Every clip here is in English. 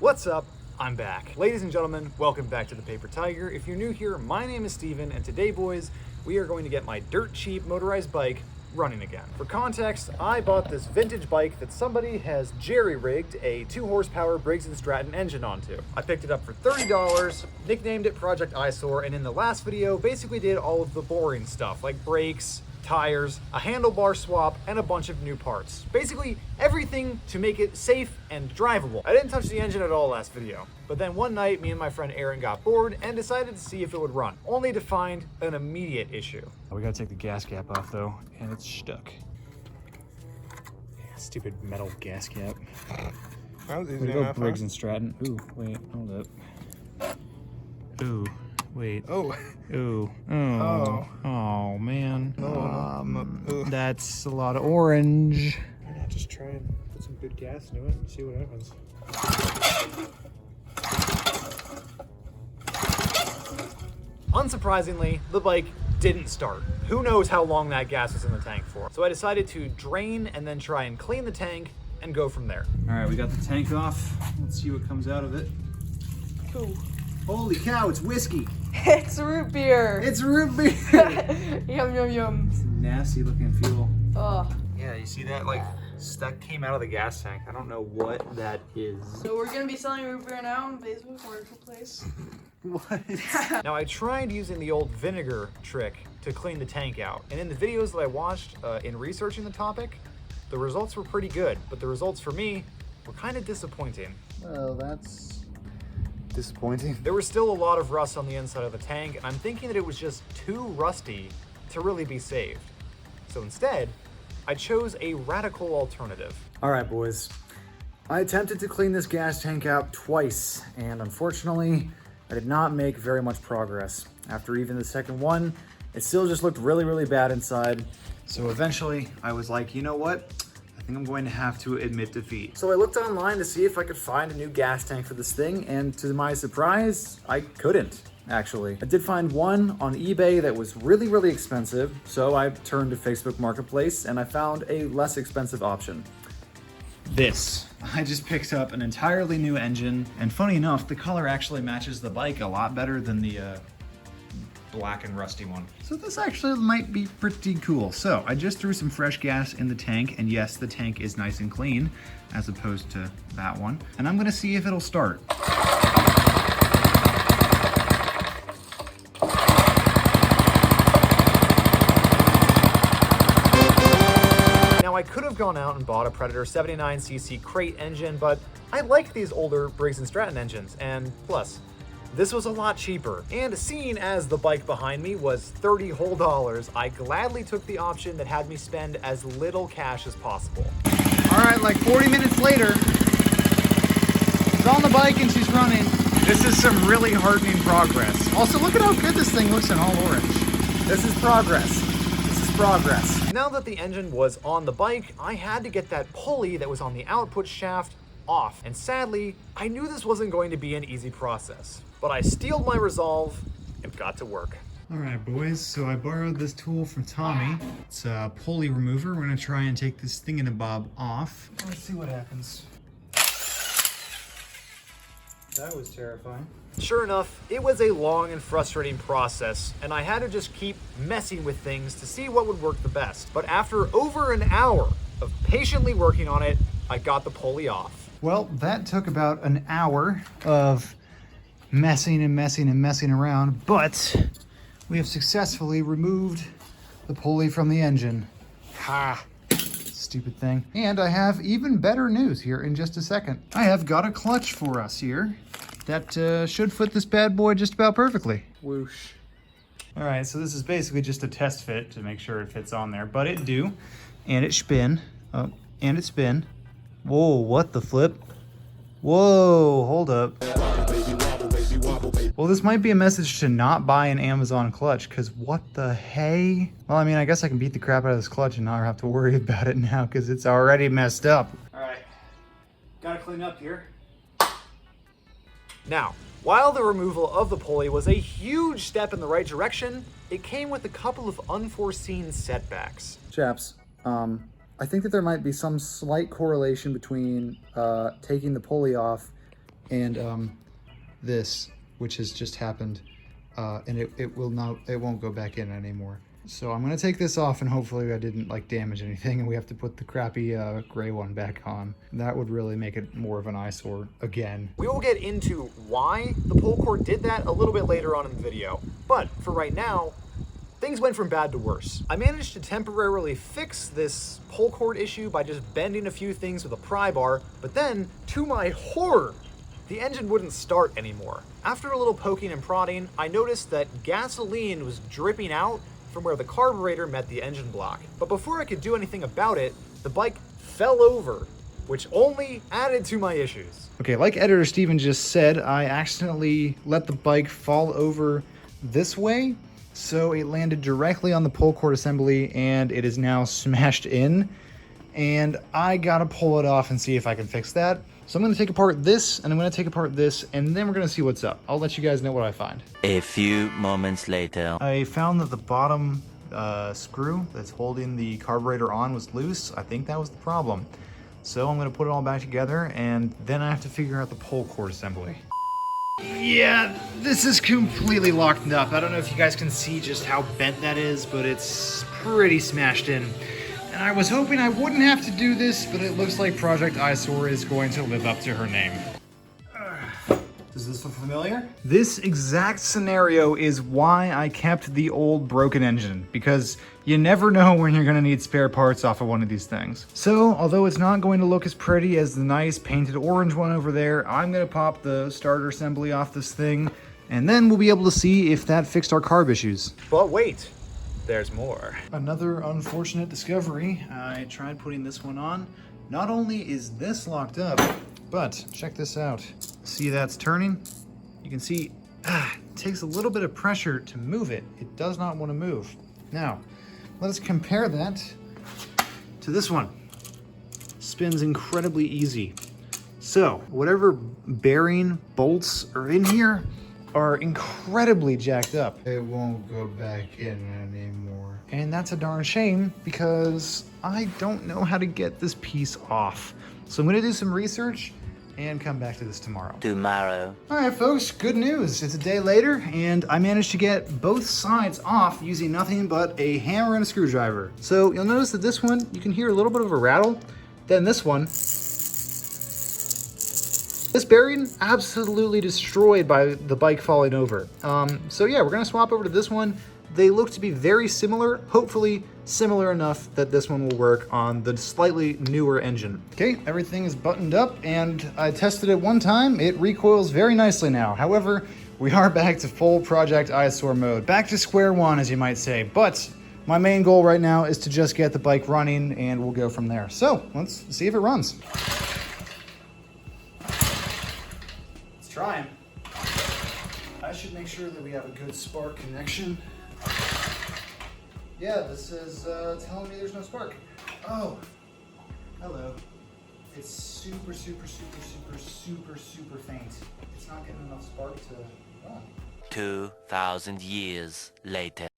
What's up? I'm back. Ladies and gentlemen, welcome back to the Paper Tiger. If you're new here, my name is Steven, and today, boys, we are going to get my dirt cheap motorized bike running again. For context, I bought this vintage bike that somebody has jerry-rigged a 2 horsepower Briggs & Stratton engine onto. I picked it up for $30, nicknamed it Project Eyesore, and in the last video, basically did all of the boring stuff, like brakes, tires, a handlebar swap, and a bunch of new parts. Basically, everything to make it safe and drivable. I didn't touch the engine at all last video, but then one night, me and my friend Aaron got bored and decided to see if it would run, only to find an immediate issue. We gotta take the gas cap off though, and it's stuck. Yeah, stupid metal gas cap. That was easy We go enough, Briggs huh? & Stratton. Ooh, wait, hold up. Ooh, wait. Oh. Ooh. Oh. Oh, man. Oh. That's a lot of orange. Why not just try and put some good gas into it and see what happens? Unsurprisingly, the bike didn't start. Who knows how long that gas was in the tank for? So I decided to drain and then try and clean the tank and go from there. All right, we got the tank off. Let's see what comes out of it. Ooh. Holy cow, it's whiskey. It's root beer. It's root beer. Yum, yum, yum. It's nasty looking fuel. Oh. Yeah, you see that? Like, that came out of the gas tank. I don't know what that is. So we're gonna be selling root beer now on Facebook Marketplace. What? Now I tried using the old vinegar trick to clean the tank out, and in the videos that I watched in researching the topic, the results were pretty good, but the results for me were kind of disappointing. Well, that's disappointing. There was still a lot of rust on the inside of the tank, and I'm thinking that it was just too rusty to really be saved. So instead, I chose a radical alternative. All right, boys. I attempted to clean this gas tank out twice, and unfortunately, I did not make very much progress. After even the second one, it still just looked really, really bad inside. So eventually, I was like, you know what? I think I'm going to have to admit defeat. So I looked online to see if I could find a new gas tank for this thing, and to my surprise, I couldn't, actually. I did find one on eBay that was really, really expensive, so I turned to Facebook Marketplace and I found a less expensive option. This. I just picked up an entirely new engine, and funny enough, the color actually matches the bike a lot better than the black and rusty one. So this actually might be pretty cool. So I just threw some fresh gas in the tank, and yes, the tank is nice and clean as opposed to that one. And I'm gonna see if it'll start. Now I could have gone out and bought a Predator 79cc crate engine, but I like these older Briggs & Stratton engines, and plus, this was a lot cheaper. And seeing as the bike behind me was $30 whole, I gladly took the option that had me spend as little cash as possible. All right, like 40 minutes later, she's on the bike and she's running. This is some really heartening progress. Also, look at how good this thing looks in all orange. This is progress. This is progress. Now that the engine was on the bike, I had to get that pulley that was on the output shaft off. And sadly, I knew this wasn't going to be an easy process, but I steeled my resolve and got to work. All right, boys, so I borrowed this tool from Tommy. It's a pulley remover. We're gonna try and take this thingamabob off. Let's see what happens. That was terrifying. Sure enough, it was a long and frustrating process, and I had to just keep messing with things to see what would work the best. But after over an hour of patiently working on it, I got the pulley off. Well, that took about an hour of messing around, but we have successfully removed the pulley from the engine. Ha! Stupid thing. And I have even better news here in just a second. I have got a clutch for us here that should fit this bad boy just about perfectly. Whoosh. All right, so this is basically just a test fit to make sure it fits on there, but it do. And it spin. Oh, and it spin. Whoa, what the flip? Whoa, hold up. Well, this might be a message to not buy an Amazon clutch, because what the hey? Well, I mean, I guess I can beat the crap out of this clutch and not have to worry about it now, because it's already messed up. All right, gotta clean up here. Now, while the removal of the pulley was a huge step in the right direction, it came with a couple of unforeseen setbacks. Chaps, I think that there might be some slight correlation between taking the pulley off and this, which has just happened, and it won't go back in anymore. So I'm gonna take this off, and hopefully I didn't like damage anything, and we have to put the crappy gray one back on. That would really make it more of an eyesore again. We will get into why the pull cord did that a little bit later on in the video, but for right now, things went from bad to worse. I managed to temporarily fix this pull cord issue by just bending a few things with a pry bar, but then, to my horror, the engine wouldn't start anymore. After a little poking and prodding, I noticed that gasoline was dripping out from where the carburetor met the engine block. But before I could do anything about it, the bike fell over, which only added to my issues. Okay, like editor Steven just said, I accidentally let the bike fall over this way, so it landed directly on the pull cord assembly, and it is now smashed in, and I gotta pull it off and see if I can fix that. So I'm gonna take apart this, and I'm gonna take apart this, and then we're gonna see what's up. I'll let you guys know what I find. A few moments later. I found that the bottom screw that's holding the carburetor on was loose. I think that was the problem. So I'm gonna put it all back together, and then I have to figure out the pull cord assembly. Yeah, this is completely locked up. I don't know if you guys can see just how bent that is, but it's pretty smashed in. And I was hoping I wouldn't have to do this, but it looks like Project Eyesore is going to live up to her name. Does this look familiar? This exact scenario is why I kept the old broken engine, because you never know when you're gonna need spare parts off of one of these things. So, although it's not going to look as pretty as the nice painted orange one over there, I'm gonna pop the starter assembly off this thing, and then we'll be able to see if that fixed our carb issues. But wait, there's more. Another unfortunate discovery. I tried putting this one on. Not only is this locked up, but check this out. See that's turning? You can see it takes a little bit of pressure to move it. It does not want to move. Now, let us compare that to this one. Spins incredibly easy. So, whatever bearing bolts are in here are incredibly jacked up. It won't go back in anymore. And that's a darn shame, because I don't know how to get this piece off. So I'm gonna do some research and come back to this tomorrow. All right, folks, good news. It's a day later, and I managed to get both sides off using nothing but a hammer and a screwdriver. So you'll notice that this one, you can hear a little bit of a rattle. Then this one, this bearing absolutely destroyed by the bike falling over. So yeah, we're gonna swap over to this one. They look to be very similar, hopefully similar enough that this one will work on the slightly newer engine. Okay, everything is buttoned up, and I tested it one time. It recoils very nicely now. However, we are back to full Project Eyesore mode. Back to square one, as you might say. But my main goal right now is to just get the bike running, and we'll go from there. So let's see if it runs. Let's try it. I should make sure that we have a good spark connection. Yeah, this is telling me there's no spark. Oh, hello. It's super faint. It's not getting enough spark to run. 2,000 years later.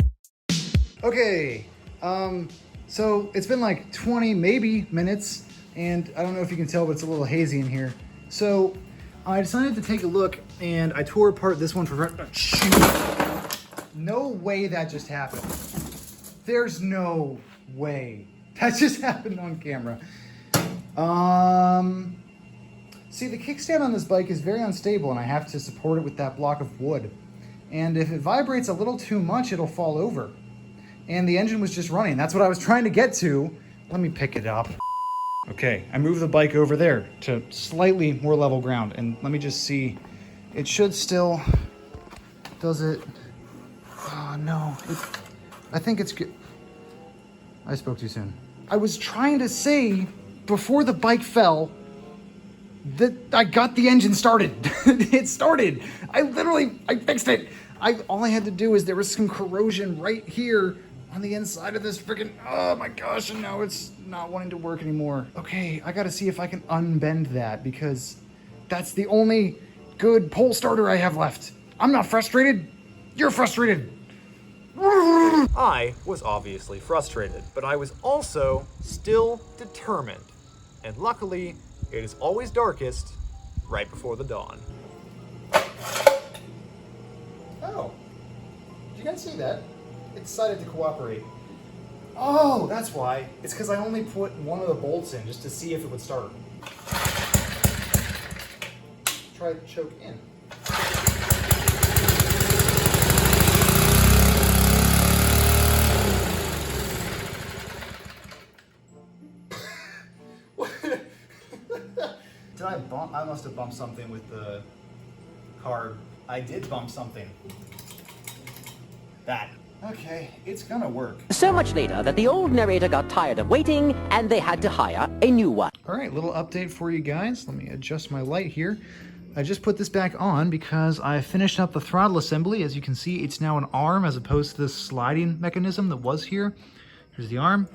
Okay, so it's been like 20 maybe minutes, and I don't know if you can tell, but it's a little hazy in here. So I decided to take a look, and I tore apart this one for no way that just happened. There's no way that just happened on camera. See, the kickstand on this bike is very unstable, and I have to support it with that block of wood. And if it vibrates a little too much, it'll fall over. And the engine was just running. That's what I was trying to get to. Let me pick it up. Okay, I moved the bike over there to slightly more level ground, and let me just see. It should still, does it? Oh no, I think it's good. I spoke too soon. I was trying to say, before the bike fell, that I got the engine started. It started. I fixed it. All I had to do is there was some corrosion right here on the inside of this freaking, oh my gosh, and now it's not wanting to work anymore. Okay, I gotta see if I can unbend that, because that's the only good pole starter I have left. I'm not frustrated. You're frustrated. I was obviously frustrated, but I was also still determined. And luckily, it is always darkest right before the dawn. Oh, did you guys see that? It decided to cooperate. Oh, that's why. It's because I only put one of the bolts in just to see if it would start. Try to choke in. Did I bump? I must have bumped something with the card. I did bump something. That. Okay, it's gonna work. So much later that the old narrator got tired of waiting and they had to hire a new one. All right, little update for you guys. Let me adjust my light here. I just put this back on because I finished up the throttle assembly. As you can see, it's now an arm as opposed to this sliding mechanism that was here. Here's the arm.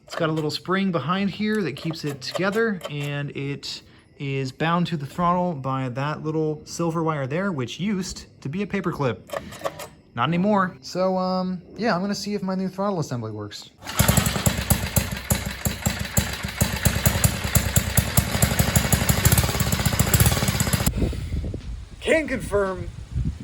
It's got a little spring behind here that keeps it together, and it is bound to the throttle by that little silver wire there, which used to be a paperclip. Not anymore. So, yeah, I'm gonna see if my new throttle assembly works. Can confirm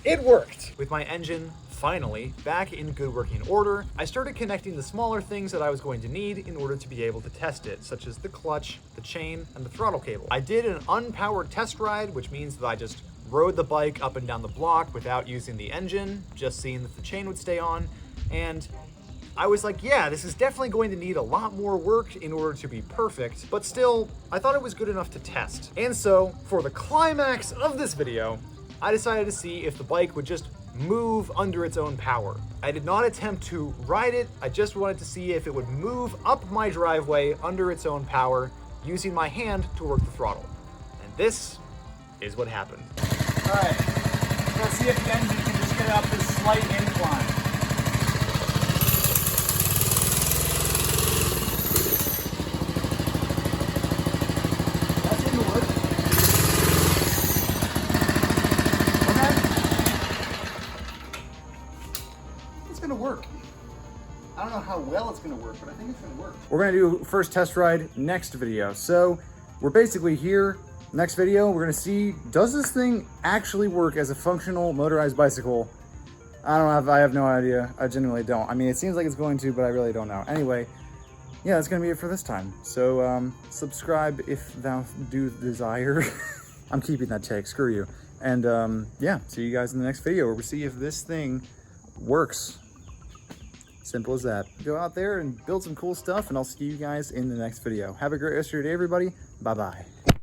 it worked. With my engine finally back in good working order, I started connecting the smaller things that I was going to need in order to be able to test it, such as the clutch, the chain, and the throttle cable. I did an unpowered test ride, which means that I just rode the bike up and down the block without using the engine, just seeing that the chain would stay on, and I was like, yeah, this is definitely going to need a lot more work in order to be perfect, but still, I thought it was good enough to test. And so, for the climax of this video, I decided to see if the bike would just move under its own power. I did not attempt to ride it, I just wanted to see if it would move up my driveway under its own power, using my hand to work the throttle. And this is what happened. All right, let's see if the engine can just get up this slight incline. That's going to work. Okay. It's going to work. I don't know how well it's going to work, but I think it's going to work. We're going to do first test ride next video. So we're basically here. Next video, we're gonna see, does this thing actually work as a functional motorized bicycle? I have no idea. I genuinely don't. I mean, it seems like it's going to, but I really don't know. Anyway, yeah, that's gonna be it for this time. So subscribe if thou do desire. I'm keeping that take, screw you. And yeah, see you guys in the next video where we see if this thing works. Simple as that. Go out there and build some cool stuff, and I'll see you guys in the next video. Have a great rest of your day, everybody. Bye-bye.